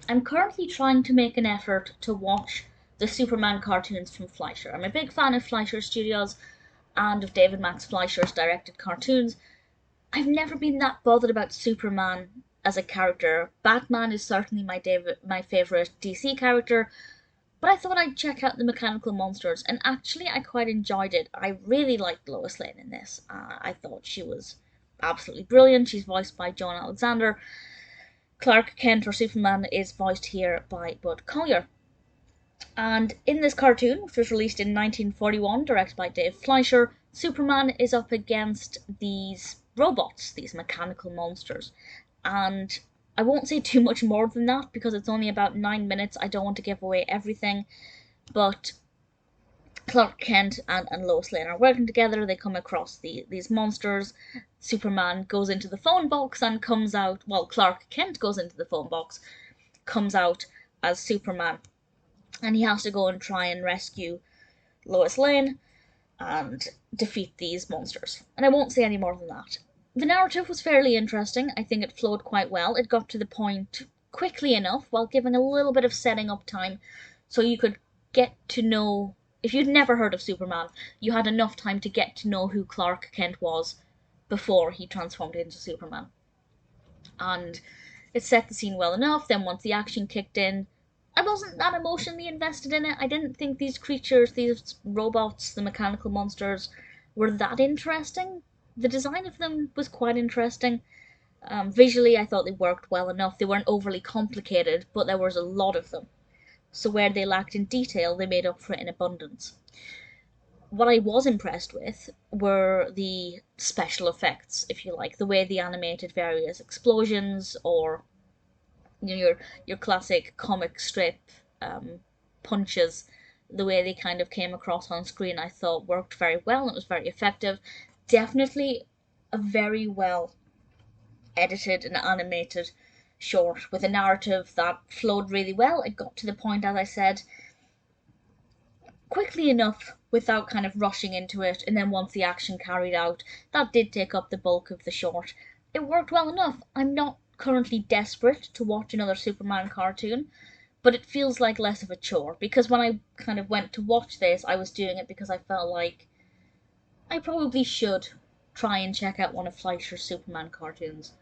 I'm currently trying to make an effort to watch the Superman cartoons from Fleischer. I'm a big fan of Fleischer Studios and of David Max Fleischer's directed cartoons. I've never been that bothered about Superman as a character. Batman is certainly my favourite DC character, but I thought I'd check out the Mechanical Monsters, and actually I quite enjoyed it. I really liked Lois Lane in this. I thought she was absolutely brilliant. She's voiced by Joan Alexander. Clark Kent, or Superman, is voiced here by Collyer. And in this cartoon, which was released in 1941, directed by Dave Fleischer, Superman is up against these robots, these mechanical monsters. And I won't say too much more than that because it's only about 9 minutes. I don't want to give away everything. But Clark Kent and Lois Lane are working together. They come across these monsters. Superman goes into the phone box and comes out. Well, Clark Kent goes into the phone box, comes out as Superman. And he has to go and try and rescue Lois Lane and defeat these monsters. And I won't say any more than that. The narrative was fairly interesting. I think it flowed quite well. It got to the point quickly enough while giving a little bit of setting up time so you could get to know. If you'd never heard of Superman, you had enough time to get to know who Clark Kent was before he transformed into Superman. And it set the scene well enough. Then once the action kicked in, I wasn't that emotionally invested in it. I didn't think these creatures, these robots, the mechanical monsters, were that interesting. The design of them was quite interesting. Visually, I thought they worked well enough. They weren't overly complicated, but there was a lot of them. So where they lacked in detail, they made up for it in abundance. What I was impressed with were the special effects, if you like, the way they animated various explosions or your classic comic strip punches. The way they kind of came across on screen, I thought worked very well. It was very effective. Definitely a very well edited and animated short with a narrative that flowed really well. It got to the point, as I said, quickly enough without kind of rushing into it, and then once the action carried out, that did take up the bulk of the short. It worked well enough. I'm not currently desperate to watch another Superman cartoon, but it feels like less of a chore, because when I kind of went to watch this, I was doing it because I felt like I probably should try and check out one of Fleischer's Superman cartoons.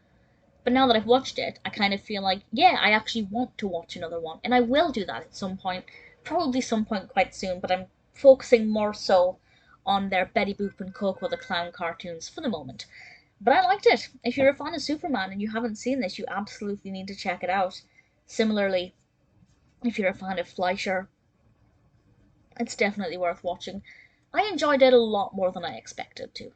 But now that I've watched it, I kind of feel like, yeah, I actually want to watch another one, and I will do that at some point, probably some point quite soon, but I'm focusing more so on their Betty Boop and Coco the Clown cartoons for the moment. But I liked it. If you're a fan of Superman and you haven't seen this, you absolutely need to check it out. Similarly, if you're a fan of Fleischer, it's definitely worth watching. I enjoyed it a lot more than I expected to.